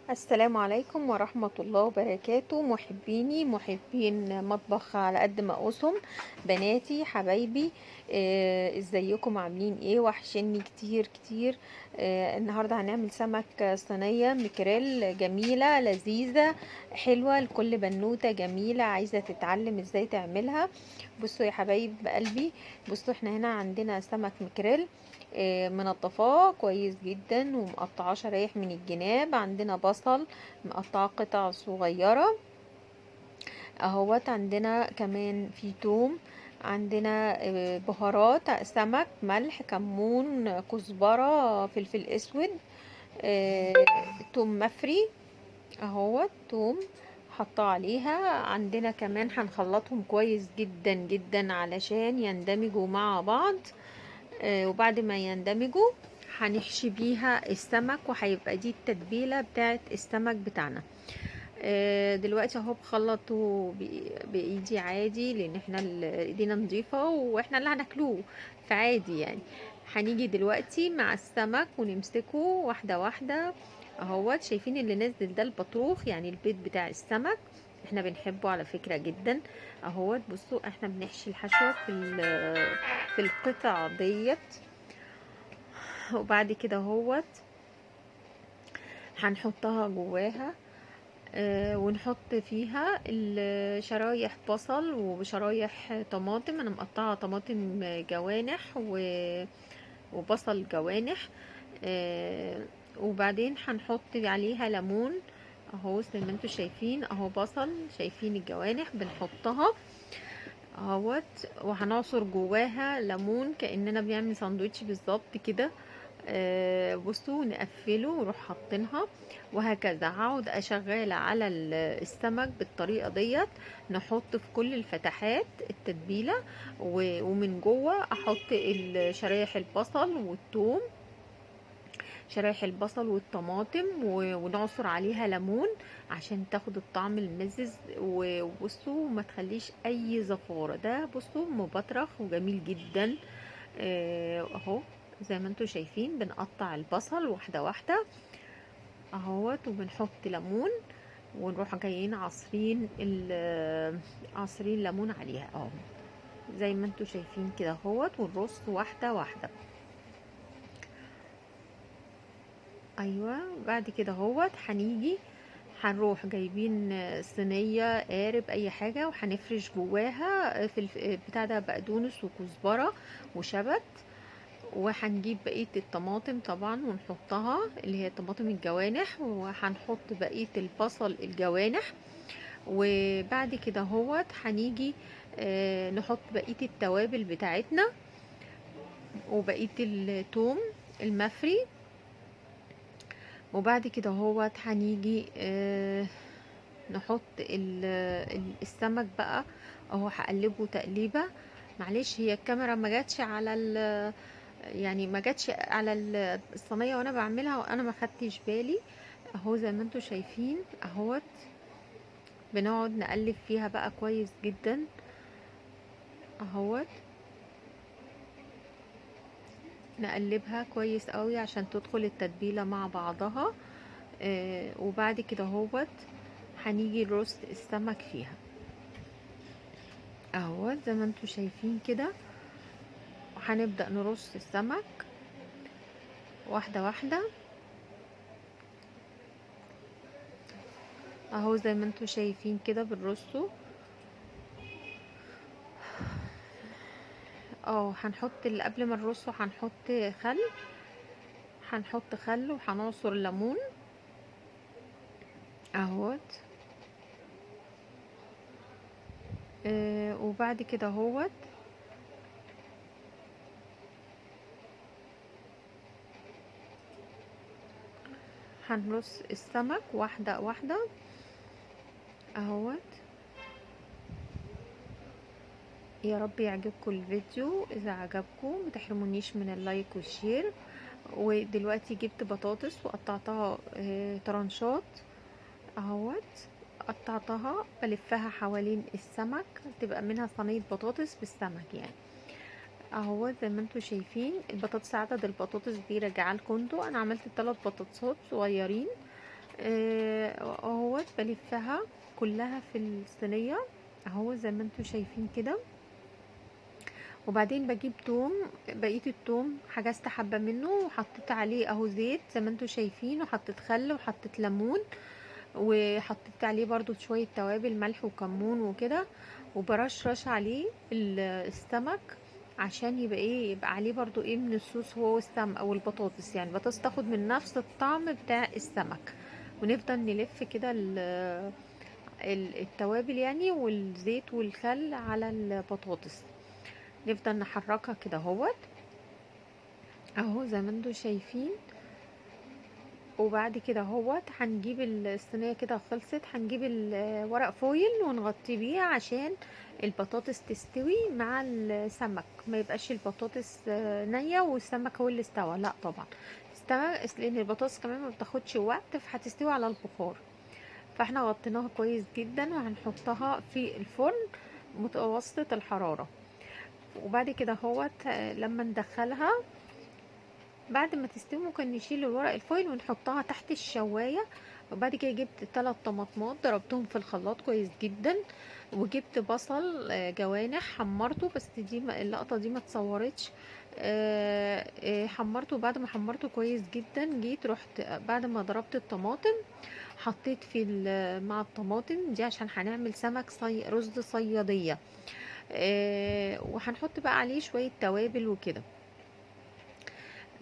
السلام عليكم ورحمة الله وبركاته. محبين مطبخ على قد ما أسهم، بناتي حبايبي. ازيكم عاملين ايه؟ وحشني كتير كتير. النهاردة هنعمل سمك صينية مكريل، جميلة لذيذة حلوة لكل بنوتة جميلة عايزة تتعلم ازاي تعملها. بصوا يا حبايب قلبي، بصوا احنا هنا عندنا سمك مكريل، منضفاه كويس جدا ومقطعاه شرايح من الجناب. عندنا بصل مقطعاه قطع صغيرة اهوت. عندنا كمان في توم، عندنا بهارات سمك، ملح، كمون، كزبرة، فلفل اسود، آه، توم مفري اهوت. توم حطاه عليها. عندنا كمان هنخلطهم كويس جدا جدا علشان يندمجوا مع بعض. وبعد ما يندمجوا هنحشي بيها السمك، وهيبقى دي التتبيلة بتاعت السمك بتاعنا. دلوقتي اهو بخلطه بايدي عادي، لان احنا ايدينا نظيفة واحنا اللي هناكلوه، فعادي يعني. هنيجي دلوقتي مع السمك ونمسكه واحدة واحدة اهوت. شايفين اللي نازل ده البطروخ، يعني البيض بتاع السمك، احنا بنحبه على فكرة جدا اهوت. بصوا احنا بنحشي الحشوة في القطع ديت. وبعد كده هوت هنحطها جواها. ونحط فيها شرايح بصل وشرايح طماطم. انا مقطعه طماطم جوانح وبصل جوانح. آه، وبعدين هنحط عليها ليمون اهو، زي ما انتوا شايفين اهو. بصل، شايفين الجوانح بنحطها اهوت، وهنعصر جواها ليمون كأننا بنعمل ساندوتش بالظبط كده. بصوا نقفله ونروح حاطينها، وهكذا هقعد اشغل على السمك بالطريقه ديت. نحط في كل الفتحات التتبيله، ومن جوه احط شرايح البصل والثوم، شرايح البصل والطماطم، ونعصر عليها ليمون عشان تاخد الطعم المزز. وبصوا ما تخليش اي زفارة، ده بصوا مبطرخ وجميل جدا. اهو زي ما انتوا شايفين بنقطع البصل واحدة واحدة اهوت، وبنحط ليمون، ونروح جايين عصرين ليمون عليها اهو، زي ما انتوا شايفين كده اهوت. ونرص واحدة واحدة. ايوه بعد كده اهوت هنروح جايبين صينيه، قارب، اي حاجه، وهنفرش جواها في بتاع ده بقدونس وكزبره وشبت. وهنجيب بقيه الطماطم طبعا ونحطها، اللي هي طماطم الجوانح، وهنحط بقيه البصل الجوانح. وبعد كده اهوت هنيجي نحط بقيه التوابل بتاعتنا وبقيه الثوم المفري. وبعد كده هو هنيجي نحط السمك بقى اهو. هقلبه تقليبه. معلش هي الكاميرا ما جاتش على يعني ما جاتش على الصينيه وانا بعملها، وانا ما خدتش بالي اهو. زي ما انتوا شايفين اهوت، بنقعد نقلب فيها بقى كويس جدا اهوت. نقلبها كويس قوي عشان تدخل التتبيله مع بعضها. وبعد كده هوت هنيجي نرص السمك فيها اهو، زي ما انتوا شايفين كده. وهنبدأ نرص السمك واحدة واحدة اهو، زي ما انتوا شايفين كده بنرصه. اه هنحط اللي قبل ما نرصه هنحط خل، هنحط خل وهنعصر ليمون اهوت. وبعد كده هوت هنرص السمك واحدة واحدة اهوت. يا رب يعجبكم الفيديو. اذا عجبكم متحرمونيش من اللايك والشير. ودلوقتي جبت بطاطس وقطعتها طرنشات اهوت. قطعتها بلفها حوالين السمك، تبقى منها صينية بطاطس بالسمك يعني اهو. زي ما انتوا شايفين البطاطس، عدد البطاطس دي راجعه لكم انتوا. انا عملت 3 بطاطسات صغيرين اهوت بلفها كلها في الصينيه اهو زي ما انتوا شايفين كده. وبعدين بجيب توم، بقيه التوم حجزت حبه منه وحطيت عليه اهو زيت زي ما انتوا شايفين، وحطيت خل وحطيت ليمون، وحطيت عليه برضو شويه توابل ملح وكمون وكده، وبرشرش عليه السمك عشان يبقى ايه، يبقى عليه برضو ايه من الصوص هو والسمك او البطاطس، يعني البطاطس تاخد من نفس الطعم بتاع السمك. ونفضل نلف كده التوابل يعني والزيت والخل على البطاطس، نفضل نحركها كده اهو زي ما انتوا شايفين. وبعد كده هنجيب الصينيه كده خلصت، هنجيب ورق فويل ونغطي بيه عشان البطاطس تستوي مع السمك، ما يبقاش البطاطس نيه والسمك هو اللي استوى، لا طبعا استوى، لان البطاطس كمان ما بتاخدش وقت فهتستوي على البخار. فاحنا غطيناها كويس جدا وهنحطها في الفرن متوسط الحراره. وبعد كده لما ندخلها بعد ما تستوي ممكن نشيل الورق الفويل ونحطها تحت الشوايه. وبعد كده جبت 3 طماطمات ضربتهم في الخلاط كويس جدا، وجبت بصل جوانح حمرته، بس دي اللقطه دي ما اتصورتش. حمرته، بعد ما حمرته كويس جدا جيت رحت بعد ما ضربت الطماطم حطيت في مع الطماطم دي عشان هنعمل سمك رز صياديه. وهنحط بقى عليه شويه توابل وكده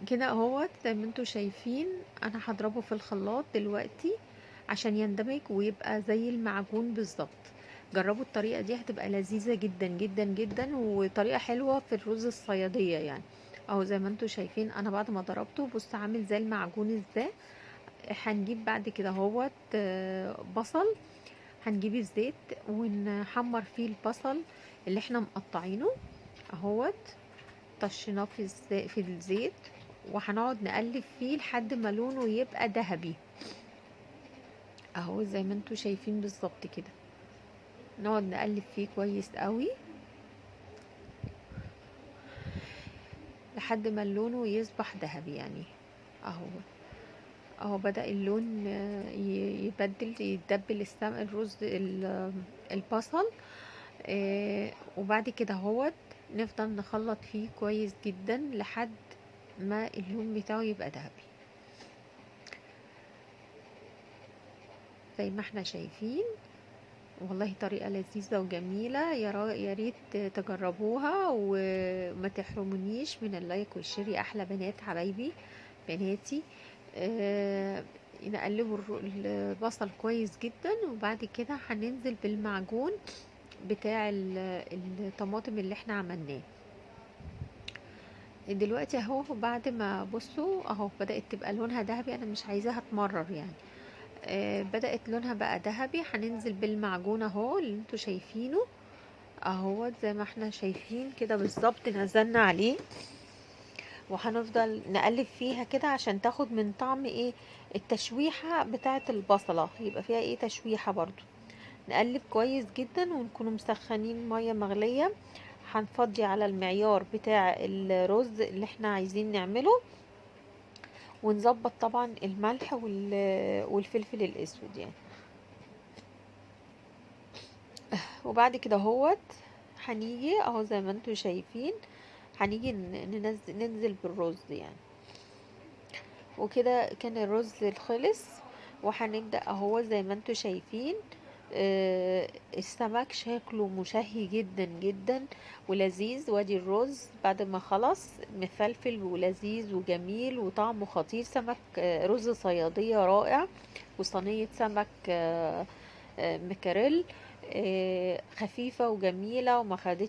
كده زي ما انتوا شايفين. انا هضربه في الخلاط دلوقتي عشان يندمج ويبقى زي المعجون بالظبط. جربوا الطريقة دي هتبقى لذيذة جدا جدا جدا، وطريقة حلوة في الرز الصيادية يعني. اهو زي ما انتوا شايفين انا بعد ما ضربته بص عامل زي المعجون ازاي. هنجيب بعد كده بصل، هنجيب الزيت ونحمر فيه البصل اللي احنا مقطعينه طشيناه في الزيت، وهنقعد نقلب فيه لحد ما لونه يبقى ذهبي اهو زي ما انتوا شايفين بالظبط كده. نقعد نقلب فيه كويس قوي لحد ما لونه يصبح ذهبي يعني. اهو بدأ اللون يتدبل الرز البصل. وبعد كده نفضل نخلط فيه كويس جدا لحد ما اللون بتاعه يبقى ذهبي زي ما احنا شايفين. والله طريقة لذيذة وجميلة، يا ريت تجربوها وما تحرمونيش من اللايك والشير يا احلى بنات حبايبي بناتي. نقلبوا البصل كويس جدا، وبعد كده هننزل بالمعجون بتاع الطماطم اللي احنا عملناه دلوقتي بعد ما بصوا بدأت تبقى لونها ذهبي، انا مش عايزاها تمرر يعني. بدأت لونها بقى ذهبي، هننزل بالمعجون اللي انتوا شايفينه زي ما احنا شايفين كده بالظبط نزلنا عليه، وهنفضل نقلب فيها كده عشان تاخد من طعم ايه التشويحة بتاعة البصلة، يبقى فيها ايه تشويحة برضو. نقلب كويس جدا ونكونوا مسخنين مية مغلية، هنفضي على المعيار بتاع الرز اللي احنا عايزين نعمله، ونظبط طبعا الملح والفلفل الاسود يعني. وبعد كده هنيجي زي ما انتوا شايفين هنيجي ننزل بالرز يعني. وكده كان الرز خلص، وهنبدأ زي ما انتوا شايفين. السمك شكله مشهي جدا جدا ولذيذ، وادي الرز بعد ما خلص مفلفل ولذيذ وجميل وطعمه خطير. سمك رز صيادية رائع، وصينية سمك مكاريل خفيفة وجميلة وما خدتش